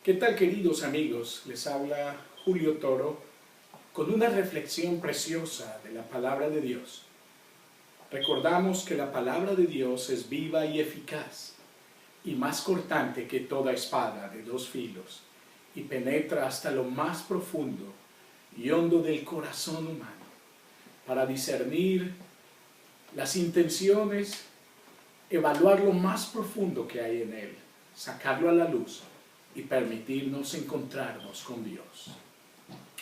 ¿Qué tal, queridos amigos? Les habla Julio Toro con una reflexión preciosa de la palabra de Dios. Recordamos que la palabra de Dios es viva y eficaz y más cortante que toda espada de dos filos y penetra hasta lo más profundo y hondo del corazón humano para discernir las intenciones, evaluar lo más profundo que hay en él, sacarlo a la luz y permitirnos encontrarnos con Dios.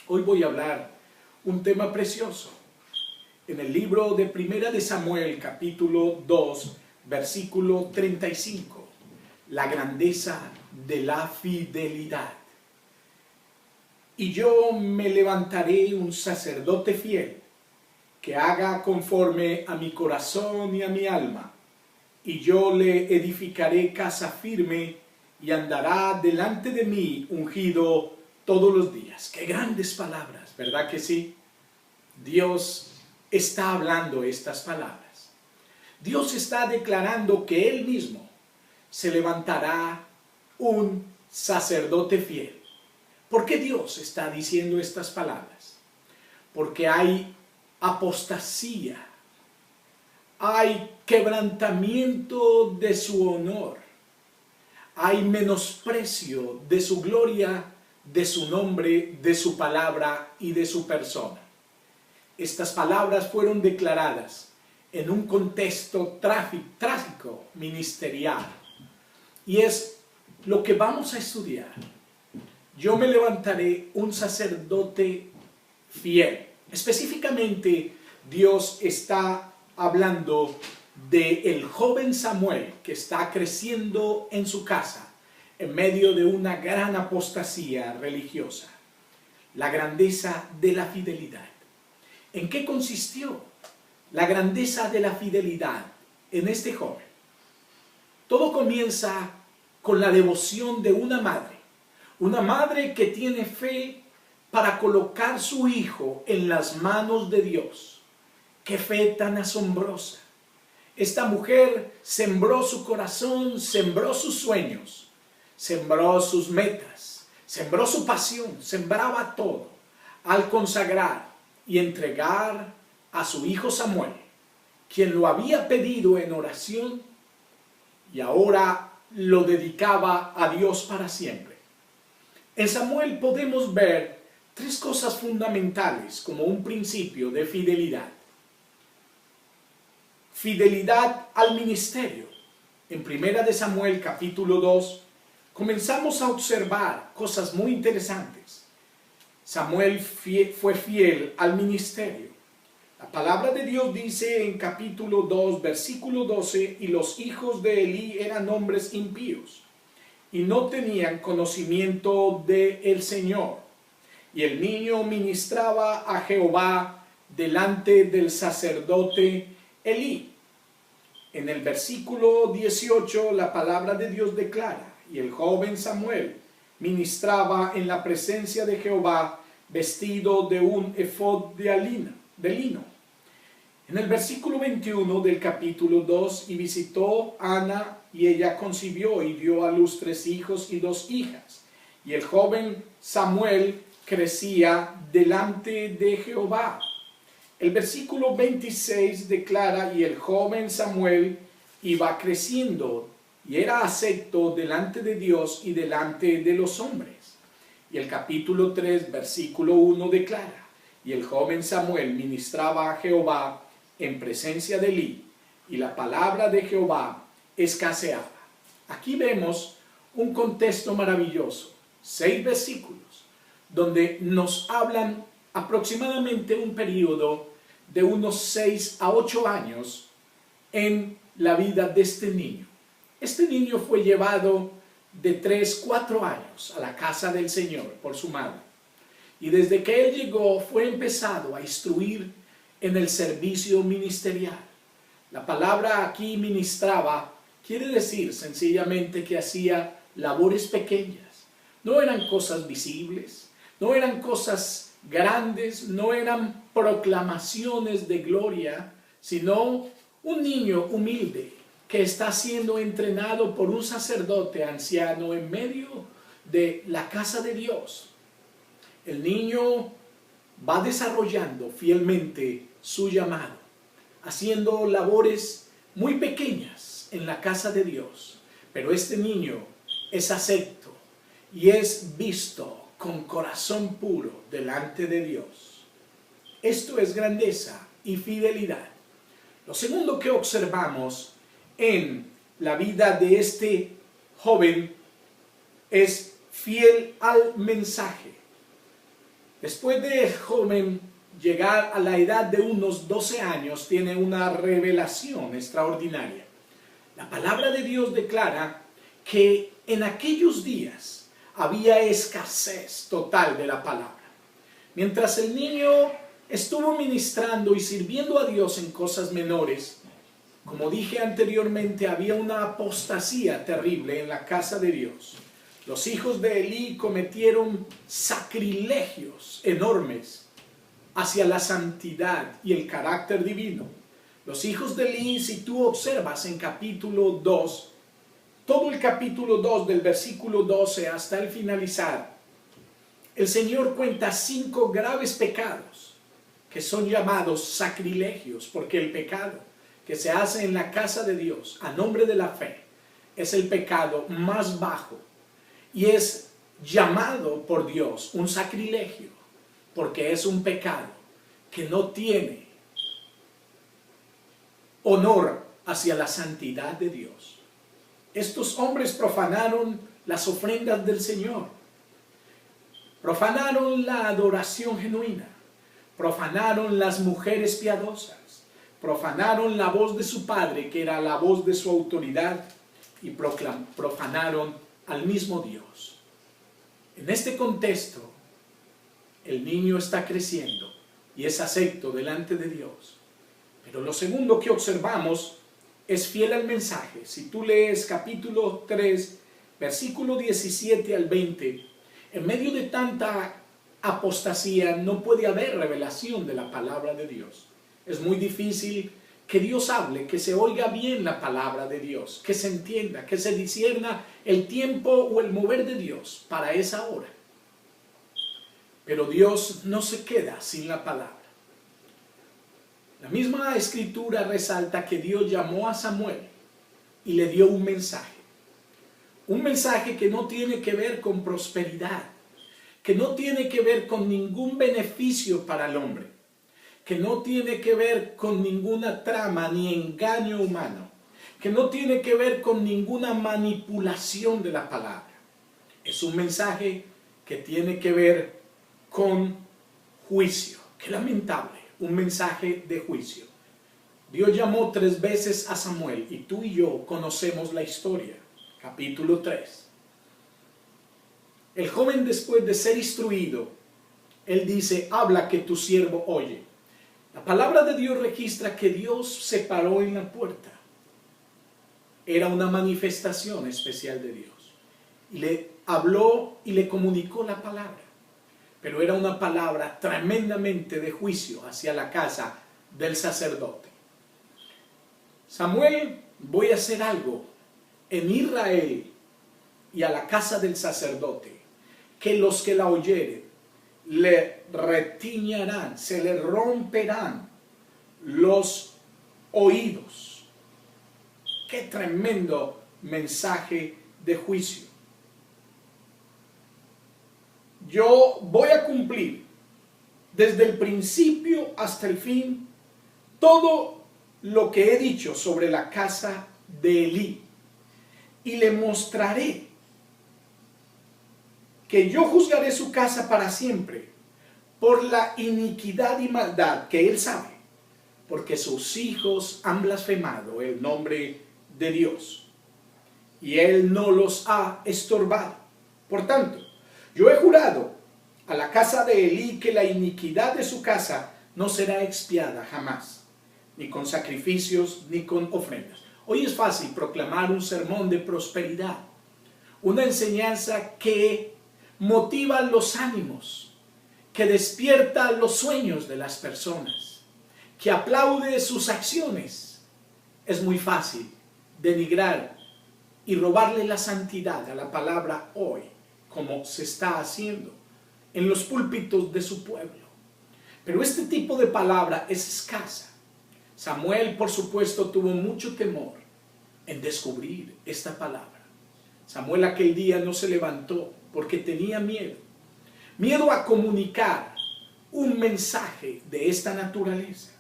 Hoy voy a hablar un tema precioso. En el libro de Primera de Samuel, capítulo 2, versículo 35, la grandeza de la fidelidad. Y yo me levantaré un sacerdote fiel, que haga conforme a mi corazón y a mi alma, y yo le edificaré casa firme, y andará delante de mí ungido todos los días. ¡Qué grandes palabras! ¿Verdad que sí? Dios está hablando estas palabras. Dios está declarando que Él mismo se levantará un sacerdote fiel. ¿Por qué Dios está diciendo estas palabras? Porque hay apostasía, hay quebrantamiento de su honor, hay menosprecio de su gloria, de su nombre, de su palabra y de su persona. Estas palabras fueron declaradas en un contexto trágico ministerial, y es lo que vamos a estudiar. Yo me levantaré un sacerdote fiel. Específicamente, Dios está hablando del joven Samuel que está creciendo en su casa en medio de una gran apostasía religiosa. La grandeza de la fidelidad. ¿En qué consistió la grandeza de la fidelidad en este joven? Todo comienza con la devoción de una madre que tiene fe para colocar su hijo en las manos de Dios. ¡Qué fe tan asombrosa! Esta mujer sembró su corazón, sembró sus sueños, sembró sus metas, sembró su pasión, sembraba todo al consagrar y entregar a su hijo Samuel, quien lo había pedido en oración y ahora lo dedicaba a Dios para siempre. En Samuel podemos ver tres cosas fundamentales como un principio de fidelidad. Fidelidad al ministerio. En Primera de Samuel capítulo 2 comenzamos a observar cosas muy interesantes. Samuel fue fiel al ministerio. La palabra de Dios dice en capítulo 2 versículo 12: y los hijos de Elí eran hombres impíos y no tenían conocimiento del Señor. Y el niño ministraba a Jehová delante del sacerdote Elí. En el versículo 18 la palabra de Dios declara: y el joven Samuel ministraba en la presencia de Jehová vestido de un efod de lino. En el versículo 21 del capítulo 2: y visitó Ana, y ella concibió y dio a luz 3 hijos y 2 hijas. Y el joven Samuel crecía delante de Jehová. El versículo 26 declara: y el joven Samuel iba creciendo y era acepto delante de Dios y delante de los hombres. Y el capítulo 3, versículo 1 declara: y el joven Samuel ministraba a Jehová en presencia de Elí, y la palabra de Jehová escaseaba. Aquí vemos un contexto maravilloso, 6 versículos, donde nos hablan aproximadamente un periodo de unos 6 a 8 años en la vida de este niño. Este niño fue llevado de 3, 4 años a la casa del Señor por su madre. Y desde que él llegó fue empezado a instruir en el servicio ministerial. La palabra aquí ministraba quiere decir sencillamente que hacía labores pequeñas. No eran cosas visibles, no eran cosas grandes, no eran proclamaciones de gloria, sino un niño humilde que está siendo entrenado por un sacerdote anciano en medio de la casa de Dios. El niño va desarrollando fielmente su llamado, haciendo labores muy pequeñas en la casa de Dios. Pero este niño es acepto y es visto con corazón puro delante de Dios. Esto es grandeza y fidelidad. Lo segundo que observamos en la vida de este joven es fiel al mensaje. Después de joven llegar a la edad de unos 12 años, tiene una revelación extraordinaria. La palabra de Dios declara que en aquellos días había escasez total de la palabra. Mientras el niño estuvo ministrando y sirviendo a Dios en cosas menores, como dije anteriormente, había una apostasía terrible en la casa de Dios. Los hijos de Elí cometieron sacrilegios enormes hacia la santidad y el carácter divino. Los hijos de Elí, si tú observas en capítulo 2, todo el capítulo 2 del versículo 12 hasta el finalizar, el Señor cuenta 5 graves pecados que son llamados sacrilegios, porque el pecado que se hace en la casa de Dios a nombre de la fe es el pecado más bajo y es llamado por Dios un sacrilegio, porque es un pecado que no tiene honor hacia la santidad de Dios. Estos hombres profanaron las ofrendas del Señor, profanaron la adoración genuina, profanaron las mujeres piadosas, profanaron la voz de su padre, que era la voz de su autoridad, y profanaron al mismo Dios. En este contexto, el niño está creciendo y es acepto delante de Dios. Pero lo segundo que observamos es fiel al mensaje. Si tú lees capítulo 3, versículo 17 al 20, en medio de tanta apostasía no puede haber revelación de la palabra de Dios. Es muy difícil que Dios hable, que se oiga bien la palabra de Dios, que se entienda, que se discierna el tiempo o el mover de Dios para esa hora. Pero Dios no se queda sin la palabra. La misma escritura resalta que Dios llamó a Samuel y le dio un mensaje. Un mensaje que no tiene que ver con prosperidad, que no tiene que ver con ningún beneficio para el hombre, que no tiene que ver con ninguna trama ni engaño humano, que no tiene que ver con ninguna manipulación de la palabra. Es un mensaje que tiene que ver con juicio. Qué lamentable, un mensaje de juicio. Dios llamó 3 veces a Samuel y tú y yo conocemos la historia. Capítulo 3. El joven, después de ser instruido, él dice: habla, que tu siervo oye. La palabra de Dios registra que Dios se paró en la puerta. Era una manifestación especial de Dios. Y le habló y le comunicó la palabra. Pero era una palabra tremendamente de juicio hacia la casa del sacerdote. Samuel, voy a hacer algo en Israel y a la casa del sacerdote, que los que la oyeren le retiñarán, se le romperán los oídos. Qué tremendo mensaje de juicio. Yo voy a cumplir desde el principio hasta el fin todo lo que he dicho sobre la casa de Elí, y le mostraré que yo juzgaré su casa para siempre por la iniquidad y maldad que él sabe, porque sus hijos han blasfemado el nombre de Dios y él no los ha estorbado. Por tanto, yo he jurado a la casa de Elí que la iniquidad de su casa no será expiada jamás, ni con sacrificios ni con ofrendas. Hoy es fácil proclamar un sermón de prosperidad, una enseñanza que motiva los ánimos, que despierta los sueños de las personas, que aplaude sus acciones. Es muy fácil denigrar y robarle la santidad a la palabra hoy como se está haciendo en los púlpitos de su pueblo. Pero este tipo de palabra es escasa. Samuel, por supuesto, tuvo mucho temor en descubrir esta palabra. Samuel aquel día no se levantó porque tenía miedo. Miedo a comunicar un mensaje de esta naturaleza.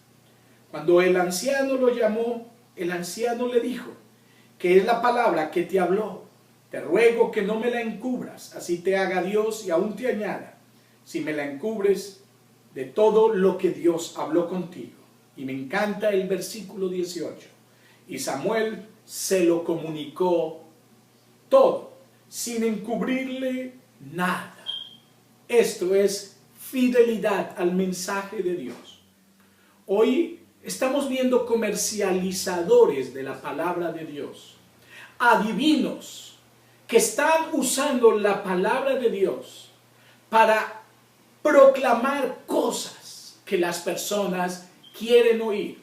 Cuando el anciano lo llamó, el anciano le dijo: ¿qué es la palabra que te habló? Te ruego que no me la encubras, así te haga Dios y aún te añada, si me la encubres, de todo lo que Dios habló contigo. Y me encanta el versículo 18. Y Samuel se lo comunicó todo, sin encubrirle nada. Esto es fidelidad al mensaje de Dios. Hoy estamos viendo comercializadores de la palabra de Dios, adivinos que están usando la palabra de Dios para proclamar cosas que las personas quieren oír.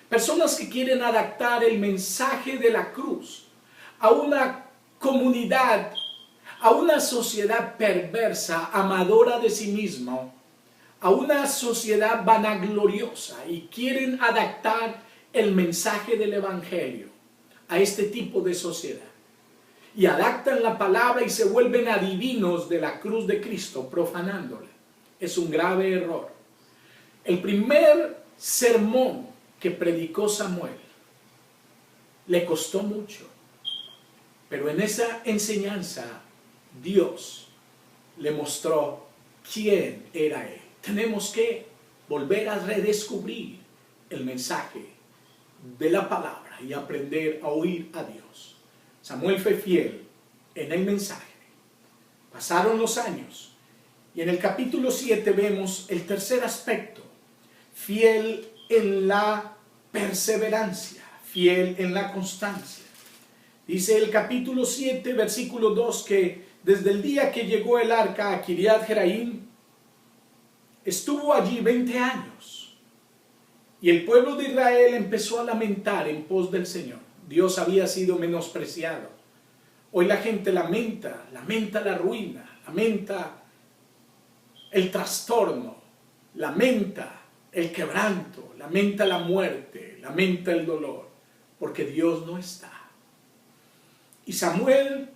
Personas que quieren adaptar el mensaje de la cruz a una comunidad, a una sociedad perversa, amadora de sí misma, a una sociedad vanagloriosa, y quieren adaptar el mensaje del evangelio a este tipo de sociedad. Y adaptan la palabra y se vuelven adivinos de la cruz de Cristo, profanándola. Es un grave error. El primer sermón que predicó Samuel le costó mucho, pero en esa enseñanza Dios le mostró quién era él. Tenemos que volver a redescubrir el mensaje de la palabra y aprender a oír a Dios. Samuel fue fiel en el mensaje. Pasaron los años y en el capítulo 7 vemos el tercer aspecto: fiel en la perseverancia, fiel en la constancia. Dice el capítulo 7, versículo 2, que desde el día que llegó el arca a Kiriat Jearim, estuvo allí 20 años. Y el pueblo de Israel empezó a lamentar en pos del Señor. Dios había sido menospreciado. Hoy la gente lamenta la ruina, lamenta el trastorno, lamenta el quebranto, lamenta la muerte, lamenta el dolor, porque Dios no está. Y Samuel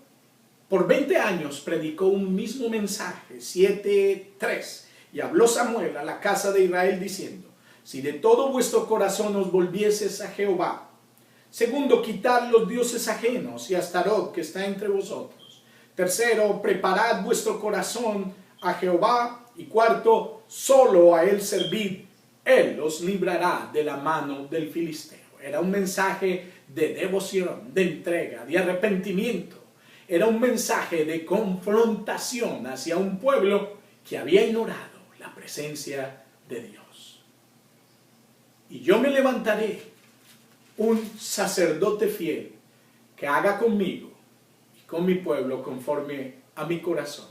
por 20 años predicó un mismo mensaje, 7:3. Y habló Samuel a la casa de Israel diciendo: si de todo vuestro corazón os volvieses a Jehová. Segundo, quitad los dioses ajenos y a Astarot que está entre vosotros. Tercero, preparad vuestro corazón a Jehová. Y cuarto, solo a él servid. Él os librará de la mano del filisteo. Era un mensaje de devoción, de entrega, de arrepentimiento. Era un mensaje de confrontación hacia un pueblo que había ignorado la presencia de Dios. Y yo me levantaré un sacerdote fiel que haga conmigo y con mi pueblo conforme a mi corazón.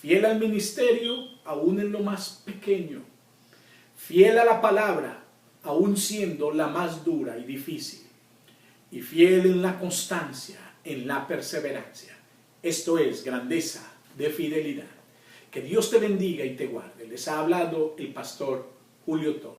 Fiel al ministerio, aún en lo más pequeño. Fiel a la palabra, aún siendo la más dura y difícil. Y fiel en la constancia, en la perseverancia. Esto es grandeza de fidelidad. Que Dios te bendiga y te guarde. Les ha hablado el pastor Julio Toro.